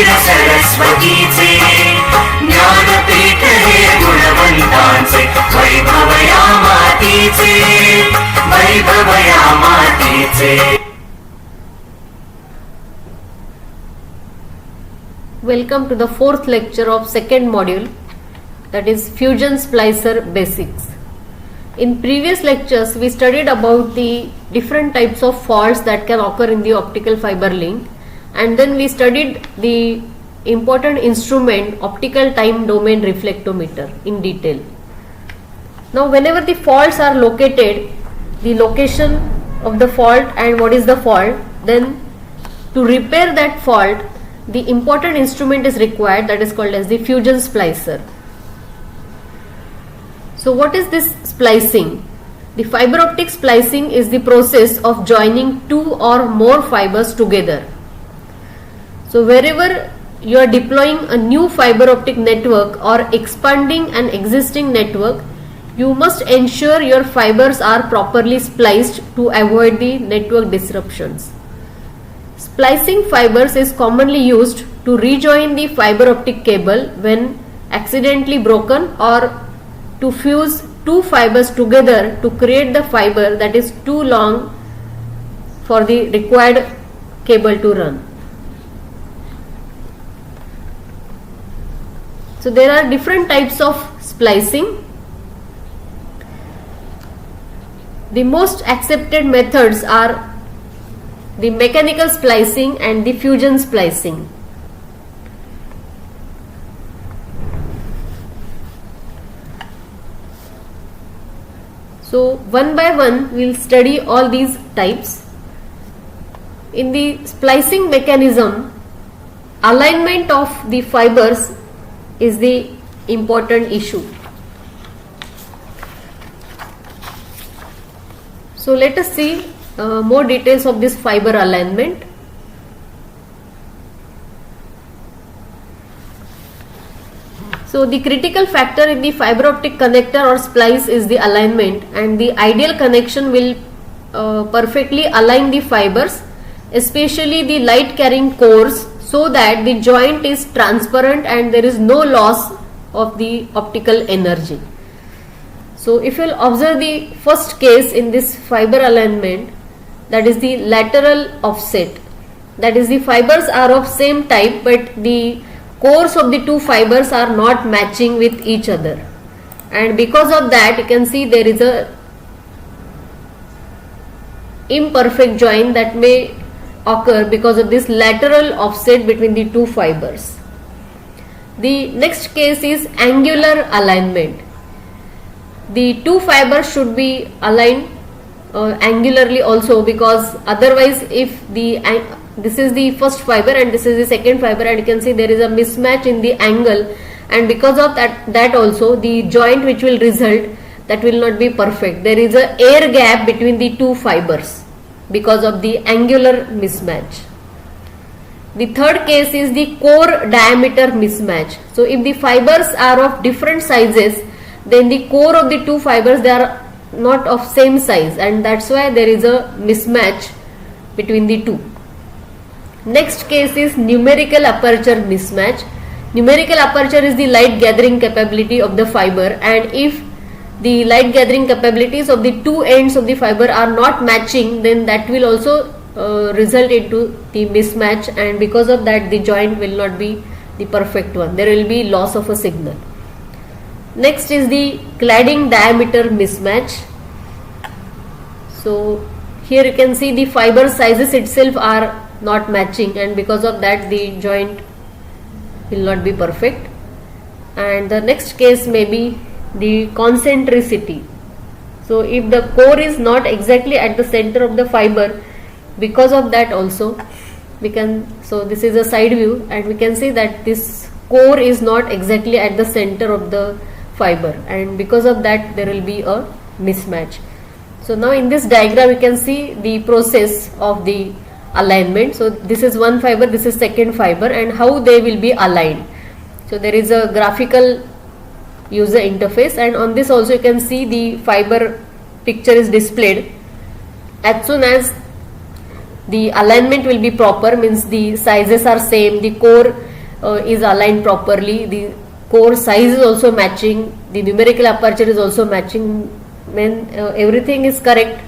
वीर सरस्वतीचे ज्ञानपीठ हे गुणवंतांचे वैभव या मातीचे वैभव या मातीचे. Welcome to the fourth lecture of second module, that is Fusion Splicer Basics. In previous lectures we studied about the different types of faults that can occur in the optical fiber link, and then we studied the important instrument optical time domain reflectometer in detail. Now whenever the faults are located, the location of the fault and what is the fault, then to repair that fault the important instrument is required, that is called as the fusion splicer. So what is this splicing? The fiber optic splicing is the process of joining two or more fibers together. So wherever you are deploying a new fiber optic network or expanding an existing network, you must ensure your fibers are properly spliced to avoid the network disruptions. Splicing fibers is commonly used to rejoin the fiber optic cable when accidentally broken, or to fuse two fibers together to create the fiber that is too long for the required cable to run. So there are different types of splicing. The most accepted methods are the mechanical splicing and the fusion splicing. So one by one we will study all these types. In the splicing mechanism, alignment of the fibers is the important issue. So let us see more details of this fiber alignment. So the critical factor in the fiber optic connector or splice is the alignment, and the ideal connection will perfectly align the fibers, especially the light carrying cores, so that the joint is transparent and there is no loss of the optical energy. So if you will observe the first case in this fiber alignment, that is the lateral offset, that is the fibers are of same type but the cores of the two fibers are not matching with each other, and because of that you can see there is a imperfect joint that may occur because of this lateral offset between the two fibers. The next case is angular alignment. The two fibers should be aligned angularly also, because otherwise if this is the first fiber and this is the second fiber, and you can see there is a mismatch in the angle, and because of that also the joint which will result, that will not be perfect. There is a air gap between the two fibers because of the angular mismatch. The third case is the core diameter mismatch. So if the fibers are of different sizes, then the core of the two fibers, they are not of same size, and that's why there is a mismatch between the two. Next case is numerical aperture mismatch. Numerical aperture is the light gathering capability of the fiber, and if the light gathering capabilities of the two ends of the fiber are not matching, then that will also result into the mismatch, and because of that the joint will not be the perfect one. There will be loss of a signal. Next is the cladding diameter mismatch. So here you can see the fiber sizes itself are not matching, and because of that the joint will not be perfect. And the next case may be the concentricity. So if the core is not exactly at the center of the fiber, because of that also we can, so this is a side view, and we can see that this core is not exactly at the center of the fiber, and because of that there will be a mismatch. So now in this diagram you can see the process of the alignment. So this is one fiber, this is second fiber, and how they will be aligned. So there is a graphical user interface, and on this also you can see the fiber picture is displayed. As soon as the alignment will be proper, means the sizes are same, the core is aligned properly, the core size is also matching, the numerical aperture is also matching. When everything is correct,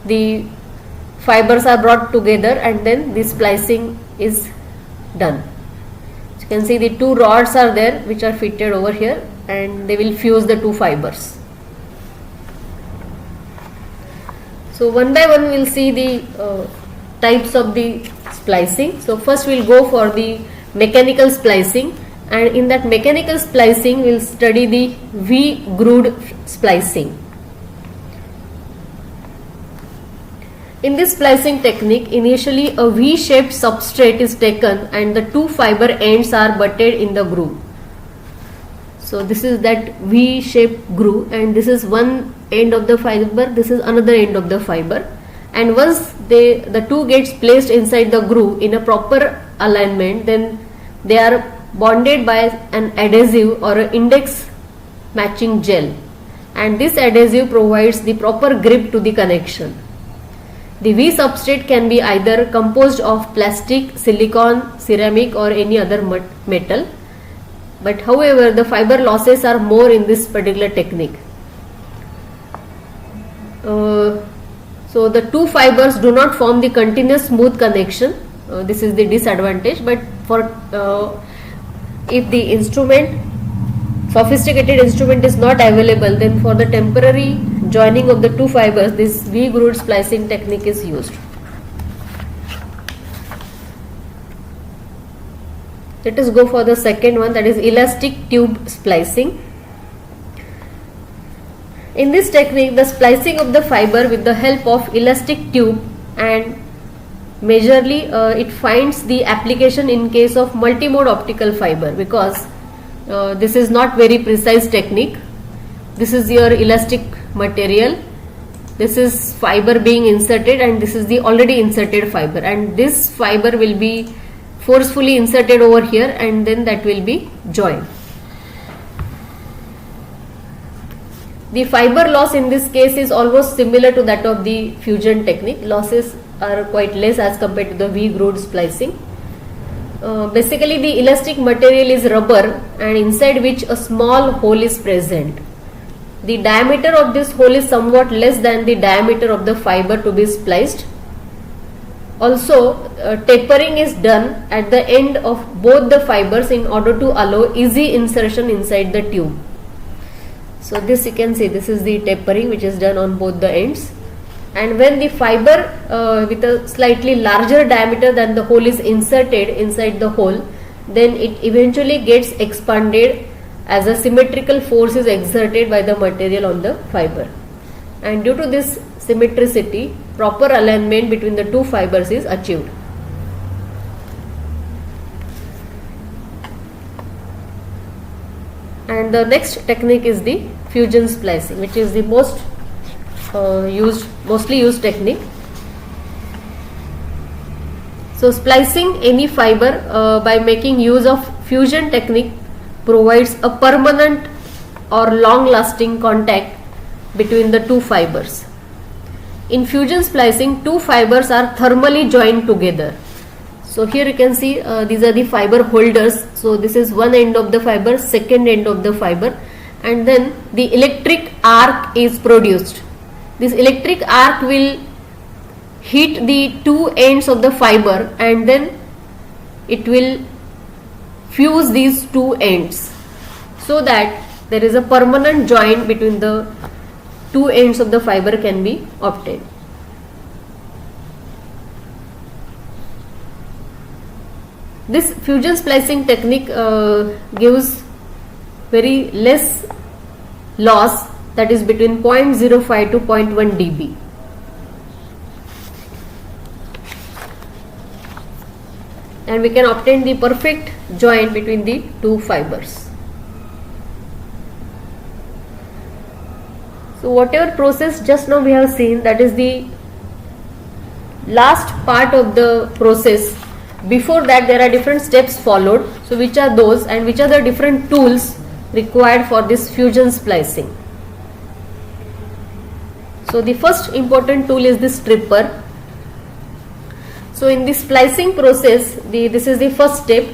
the fibers are brought together and then the splicing is done. So you can see the two rods are there which are fitted over here, and they will fuse the two fibers. So one by one we will see the types of the splicing. So first we will go for the mechanical splicing, and in that mechanical splicing we will study the V-grooved splicing. In this splicing technique, initially a V-shaped substrate is taken and the two fiber ends are butted in the groove. So this is that V-shaped groove, and this is one end of the fiber, this is another end of the fiber, and once the two gets placed inside the groove in a proper alignment, then they are bonded by an adhesive or an index matching gel, and this adhesive provides the proper grip to the connection. The V substrate can be either composed of plastic, silicon, ceramic or any other metal, but however the fiber losses are more in this particular technique. So the two fibers do not form the continuous smooth connection. This is the disadvantage, but for if the sophisticated instrument is not available, then for the temporary joining of the two fibers, this V-grooved splicing technique is used. Let us go for the second one, that is elastic tube splicing. In this technique, the splicing of the fiber with the help of elastic tube, and majorly it finds the application in case of multimode optical fiber, because this is not very precise technique. This is your elastic material, this is fiber being inserted, and this is the already inserted fiber, and this fiber will be forcefully inserted over here, and then that will be joined. The fiber loss in this case is almost similar to that of the fusion technique. Losses are quite less as compared to the V-grooved splicing. Basically the elastic material is rubber, and inside which a small hole is present. The diameter of this hole is somewhat less than the diameter of the fiber to be spliced. Also tapering is done at the end of both the fibers in order to allow easy insertion inside the tube. So this you can see, this is the tapering which is done on both the ends, and when the fiber with a slightly larger diameter than the hole is inserted inside the hole, then it eventually gets expanded as a symmetrical force is exerted by the material on the fiber, and due to this symmetricity, proper alignment between the two fibers is achieved. And the next technique is the fusion splicing, which is the mostly used technique. So splicing any fiber by making use of fusion technique provides a permanent or long lasting contact between the two fibers. In fusion splicing, two fibers are thermally joined together. So here you can see these are the fiber holders. So this is one end of the fiber, second end of the fiber, and then the electric arc is produced. This electric arc will hit the two ends of the fiber, and then it will fuse these two ends, so that there is a permanent joint between the two ends of the fiber can be obtained. This fusion splicing technique gives very less loss, that is between 0.05 to 0.1 dB. And we can obtain the perfect joint between the two fibers. So whatever process just now we have seen, that is the last part of the process. Before that there are different steps followed. So which are those, and which are the different tools required for this fusion splicing? So the first important tool is the stripper. So in the splicing process, this is the first step.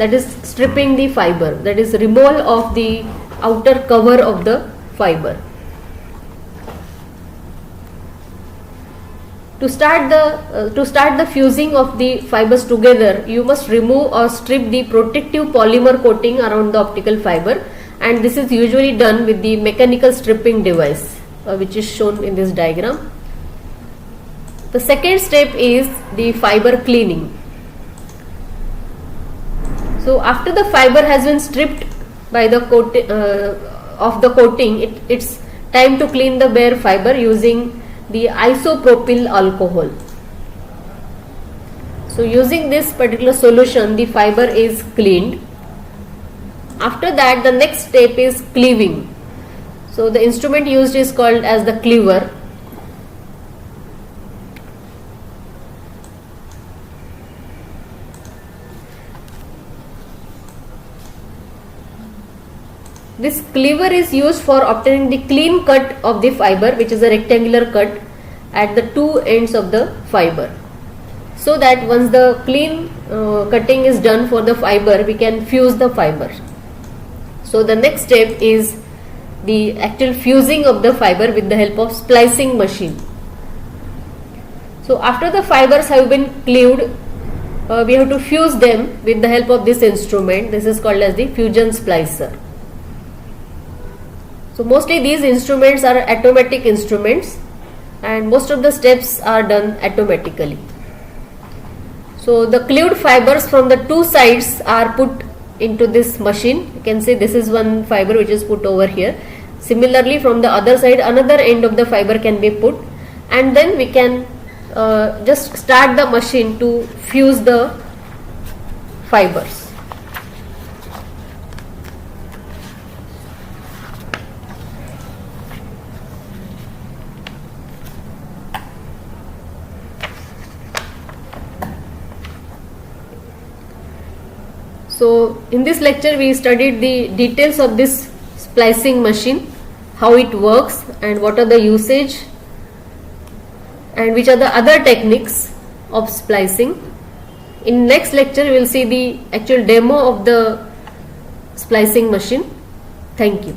that is stripping the fiber, that is removal of the outer cover of the fiber. To start the fusing of the fibers together, you must remove or strip the protective polymer coating around the optical fiber, and this is usually done with the mechanical stripping device, which is shown in this diagram. The second step is the fiber cleaning. So after the fiber has been stripped by the of the coating, it's time to clean the bare fiber using the isopropyl alcohol. So using this particular solution, the fiber is cleaned. After that, the next step is cleaving. So the instrument used is called as the cleaver. This cleaver is used for obtaining the clean cut of the fiber, which is a rectangular cut at the two ends of the fiber, so that once the clean cutting is done for the fiber, we can fuse the fiber. So the next step is the actual fusing of the fiber with the help of splicing machine. So after the fibers have been cleaved, we have to fuse them with the help of this instrument. This is called as the fusion splicer. So mostly these instruments are automatic instruments, and most of the steps are done automatically. So the cleaved fibers from the two sides are put into this machine. You can see this is one fiber which is put over here. Similarly, from the other side, another end of the fiber can be put, and then we can just start the machine to fuse the fibers. So in this lecture we studied the details of this splicing machine, how it works and what are the usage and which are the other techniques of splicing. In next lecture we will see the actual demo of the splicing machine. Thank you.